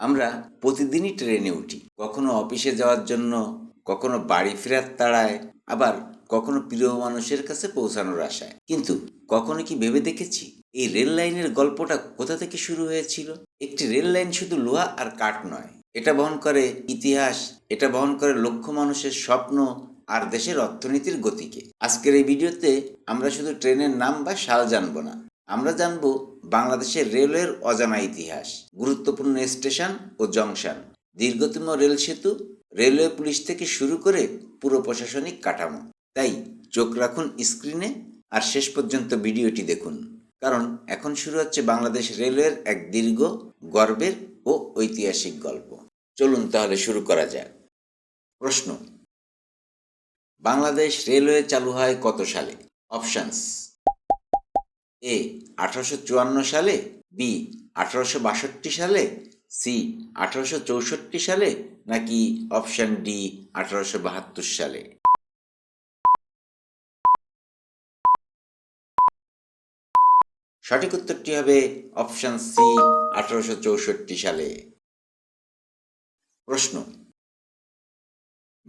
আমরা প্রতিদিনই ট্রেনে উঠি, কখনো অফিসে যাওয়ার জন্য, কখনো বাড়ি ফেরার তাড়ায়, আবার কখনো প্রিয় মানুষের কাছে পৌঁছানোর আশায়। কিন্তু কখনো কি ভেবে দেখেছি এই রেল লাইনের গল্পটা কোথা থেকে শুরু হয়েছিল? একটি রেল লাইন শুধু লোহা আর কাঠ নয়, এটা বহন করে ইতিহাস, এটা বহন করে লক্ষ মানুষের স্বপ্ন আর দেশের অর্থনীতির গতিকে। আজকের এই ভিডিওতে আমরা শুধু ট্রেনের নাম বা সাল জানবো না, আমরা জানব বাংলাদেশের রেলওয়ের অজানা ইতিহাস, গুরুত্বপূর্ণ স্টেশন ও জংশন, দীর্ঘতম রেল সেতু, রেলওয়ে পুলিশ থেকে শুরু করে পুরো প্রশাসনিক কাঠামো। তাই চোখ রাখুন স্ক্রিনে আর শেষ পর্যন্ত ভিডিওটি দেখুন, কারণ এখন শুরু হচ্ছে বাংলাদেশ রেলওয়ের এক দীর্ঘ, গর্বের ও ঐতিহাসিক গল্প। চলুন তাহলে শুরু করা যাক। প্রশ্ন: বাংলাদেশ রেলওয়ে চালু হয় কত সালে? অপশনস: এ 1854 সালে, বি 1862 সালে, সি 1864 সালে, নাকি অপশন ডি 1872 সালে? সঠিক উত্তরটি হবে অপশন সি 1864 সালে। প্রশ্ন: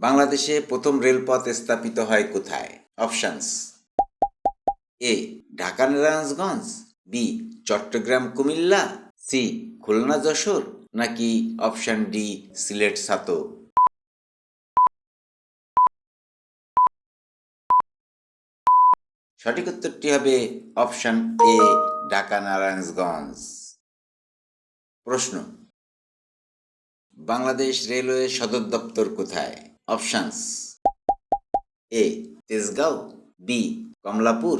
বাংলাদেশে প্রথম রেলপথ স্থাপিত হয় কোথায়? অপশনস: এ ঢাকা নারায়ণগঞ্জ, বি চট্টগ্রাম কুমিল্লা, সি খুলনা যশোর, নাকি অপশন ডি সিলেট সাতো? সঠিক উত্তরটি হবে অপশন এ ঢাকা নারায়ণগঞ্জ। প্রশ্ন: বাংলাদেশ রেলওয়ে সদর দপ্তর কোথায়? অপশনস: এ তেজগাঁও, বি কমলাপুর,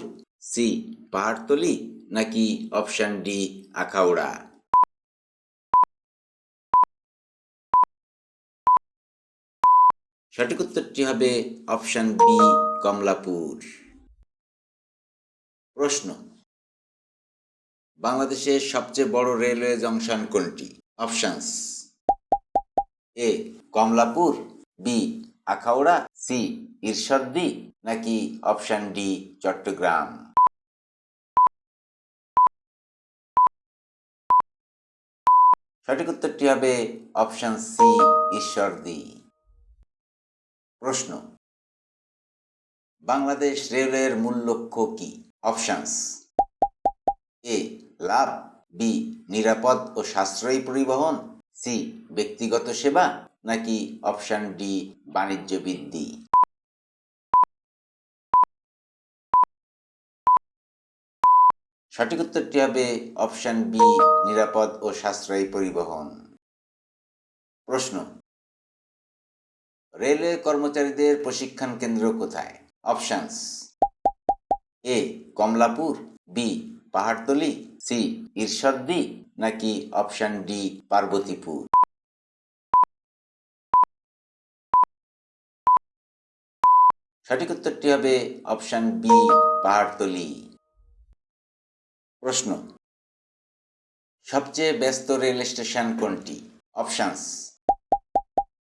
সি পাহাড়তলি, নাকি অপশন ডি আখাউড়া? সঠিক উত্তরটি হবে অপশন বি কমলাপুর। প্রশ্ন: বাংলাদেশের সবচেয়ে বড় রেলওয়ে জংশন কোনটি? অপশনস: এ কমলাপুর, বি আখাউড়া, সি ঈশ্বরদী, নাকি অপশন ডি চট্টগ্রাম? সঠিক উত্তরটি হবে অপশন সি ঈশ্বরদী। প্রশ্ন: বাংলাদেশ রেলওয়ের মূল লক্ষ্য কি? অপশনস: এ লাভ, বি নিরাপদ ও সাশ্রয়ী পরিবহন, সি ব্যক্তিগত সেবা, নাকি অপশন ডি বাণিজ্য বৃদ্ধি? সঠিক উত্তরটি হবে অপশন বি নিরাপদ ও সাশ্রয়ী পরিবহন। প্রশ্ন: রেলওয়ে কর্মচারীদের প্রশিক্ষণ কেন্দ্র কোথায়? অপশনস: এ কমলাপুর, বি পাহাড়তলি, সি ঈশ্বরদী, নাকি অপশন ডি পার্বতীপুর? সঠিক উত্তরটি হবে অপশন বি পাহাড়তলি। প্রশ্ন: সবচেয়ে ব্যস্ত রেল স্টেশন কোনটি? অপশনস: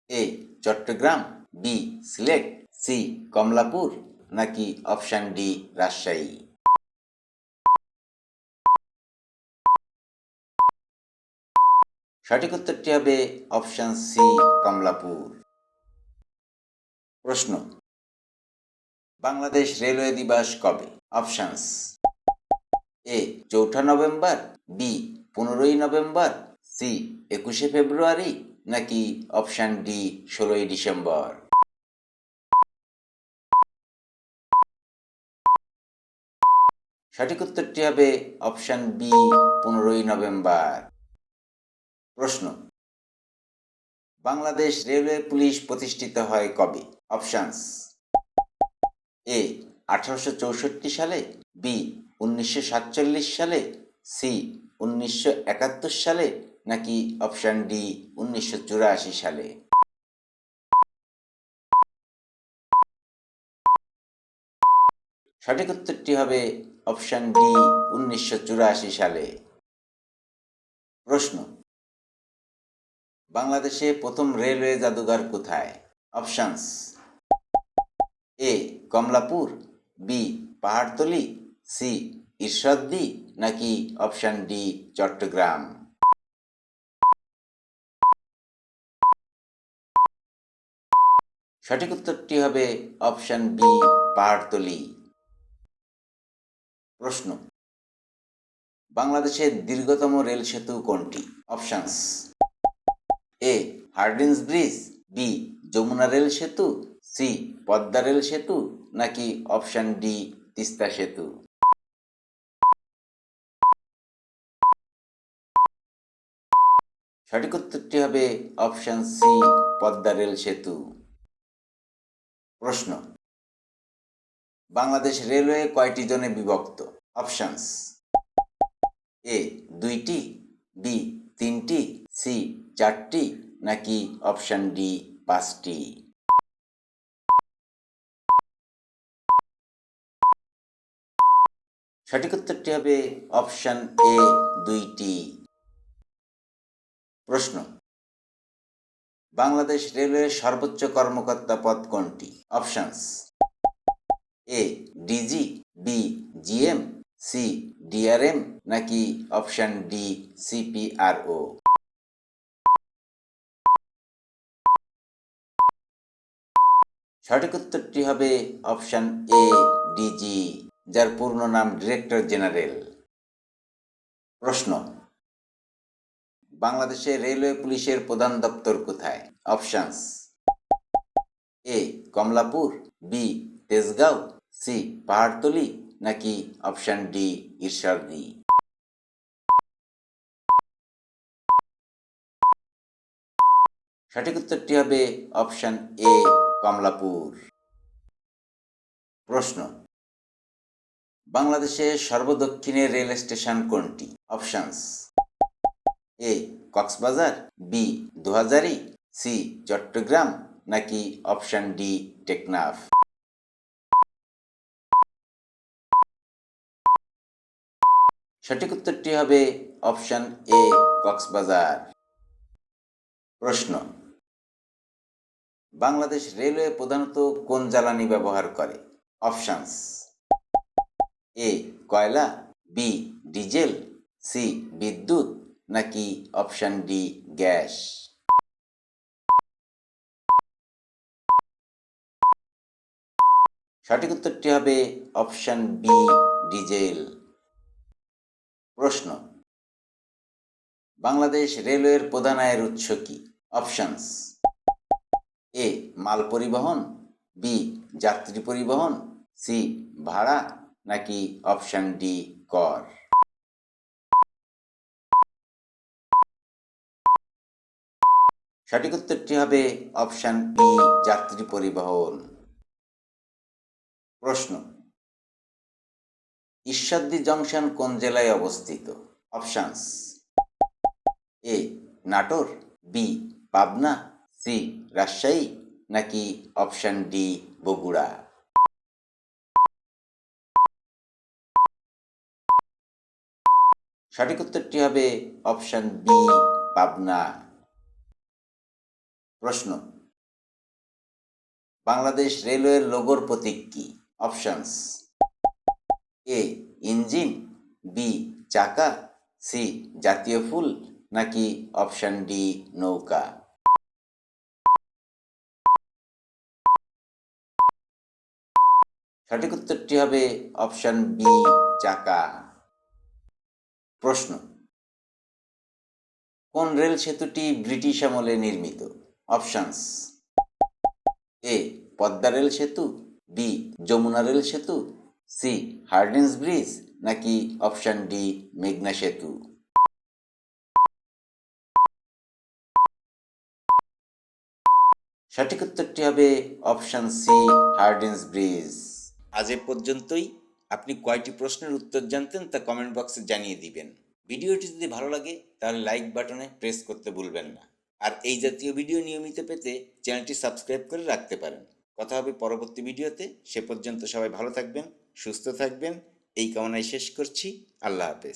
এ চট্টগ্রাম, বি সিলেট, সি কমলাপুর, নাকি অপশন ডি রাজশাহী? সঠিক উত্তরটি হবে অপশন সি কমলাপুর। প্রশ্ন: বাংলাদেশ রেলওয়ে দিবস কবে? অপশনস: এ 4 নভেম্বর, বি 15 নভেম্বর, সি 21 ফেব্রুয়ারি, নাকি অপশন ডি 16 ডিসেম্বর? সঠিক উত্তরটি হবে অপশন বি 15 নভেম্বর। প্রশ্ন: বাংলাদেশ রেলওয়ে পুলিশ প্রতিষ্ঠিত হয় কবে? অপশনস: এ 1864 সালে, বি 1947 সালে, সি 1971 সালে, নাকি অপশন ডি 1984 সালে? সঠিক উত্তরটি হবে অপশন ডি 1984 সালে। প্রশ্ন: বাংলাদেশে প্রথম রেলওয়ে জাদুঘর কোথায়? অপশনস: এ কমলাপুর, বি পাহাড়তলি, সি ঈশ্বরদী, নাকি অপশন ডি চট্টগ্রাম? সঠিক উত্তরটি হবে অপশান বি, পাহাড়তলি। প্রশ্ন, বাংলাদেশের দীর্ঘতম রেল সেতু কোনটি? Options: A Hardinge bridge, B Jamuna rail সেতু, সি পদ্মা রেল সেতু, নাকি অপশান ডি তিস্তা সেতু? সঠিক উত্তরটি হবে অপশান সি, পদ্মা রেল সেতু। প্রশ্ন, বাংলাদেশ রেলওয়ে কয়টি জোনে বিভক্ত? অপশানস: এ 2টি, বি 3টি, সি 4টি, নাকি অপশান ডি 5টি? সঠিক উত্তরটি হবে অপশান এ, 2টি। প্রশ্ন, বাংলাদেশ রেলওয়ের সর্বোচ্চ কর্মকর্তা পদ কোনটি? Options: A DG, B GM, C DRM, নাকি অপশান ডি সিপিআরও? সঠিক উত্তরটি হবে অপশান এ, ডিজি, যার পূর্ণ নাম ডিরেক্টর জেনারেল। প্রশ্ন, বাংলাদেশের রেলওয়ে পুলিশের প্রধান দপ্তর কোথায়? অপশানস: এ কমলাপুর, বি তেজগাঁও, সি পাহাড়তলি, নাকি অপশান ডি ঈশ্বরদী? সঠিক উত্তরটি হবে অপশান এ, কমলাপুর। প্রশ্ন, বাংলাদেশের সর্বদক্ষিণের রেল স্টেশন কোনটি? অপশানস: এ কক্সবাজার, বি দোহাজারী, সি চট্টগ্রাম, নাকি অপশান ডি টেকনাফ? সঠিক উত্তরটি হবে অপশান এ, কক্সবাজার। প্রশ্ন, বাংলাদেশ রেলওয়ে প্রধানত কোন জ্বালানি ব্যবহার করে? অপশানস: এ কয়লা, বি ডিজেল, সি বিদ্যুৎ, নাকি অপশান ডি গ্যাস? সঠিক উত্তরটি হবে অপশান বি, ডিজেল। প্রশ্ন, বাংলাদেশ রেলওয়ের প্রধান আয়ের উৎস কি? অপশানস: এ মাল পরিবহন, বি যাত্রী পরিবহন, সি ভাড়া, নাকি অপশান ডি কর? সঠিক উত্তরটি হবে অপশান বি, যাত্রী পরিবহন। প্রশ্ন, ঈশ্বরদী জংশন কোন জেলায় অবস্থিত? অপশানস: এ নাটোর, বি পাবনা, সি রাজশাহী, নাকি অপশান ডি বগুড়া? সঠিক উত্তরটি হবে অপশান বি, পাবনা। প্রশ্ন, বাংলাদেশ রেলওয়ের লোগোর প্রতীক কি? অপশানস: এ ইঞ্জিন, বি চাকা, সি জাতীয় ফুল, নাকি অপশান ডি নৌকা? সঠিক উত্তরটি হবে অপশান বি, চাকা। প্রশ্ন, কোন রেল সেতুটি ব্রিটিশ আমলে নির্মিত? অপশানস: এ পদ্মা রেল সেতু, বি যমুনা রেল সেতু, সি হার্ডিঞ্জ ব্রিজ, নাকি অপশান ডি মেঘনা সেতু? সঠিক উত্তরটি হবে অপশান সি, হার্ডিঞ্জ ব্রিজ। আজ এ পর্যন্তই। আপনি কয়টি প্রশ্নের উত্তর জানতেন তা কমেন্ট বক্সে জানিয়ে দিবেন। ভিডিওটি যদি ভালো লাগে তাহলে লাইক বাটনে প্রেস করতে ভুলবেন না। আর এই জাতীয় ভিডিও নিয়মিত পেতে চ্যানেলটি সাবস্ক্রাইব করে রাখতে পারেন। কথা হবে পরবর্তী ভিডিওতে। সে পর্যন্ত সবাই ভালো থাকবেন, সুস্থ থাকবেন, এই কামনায় শেষ করছি। আল্লাহ হাফেজ।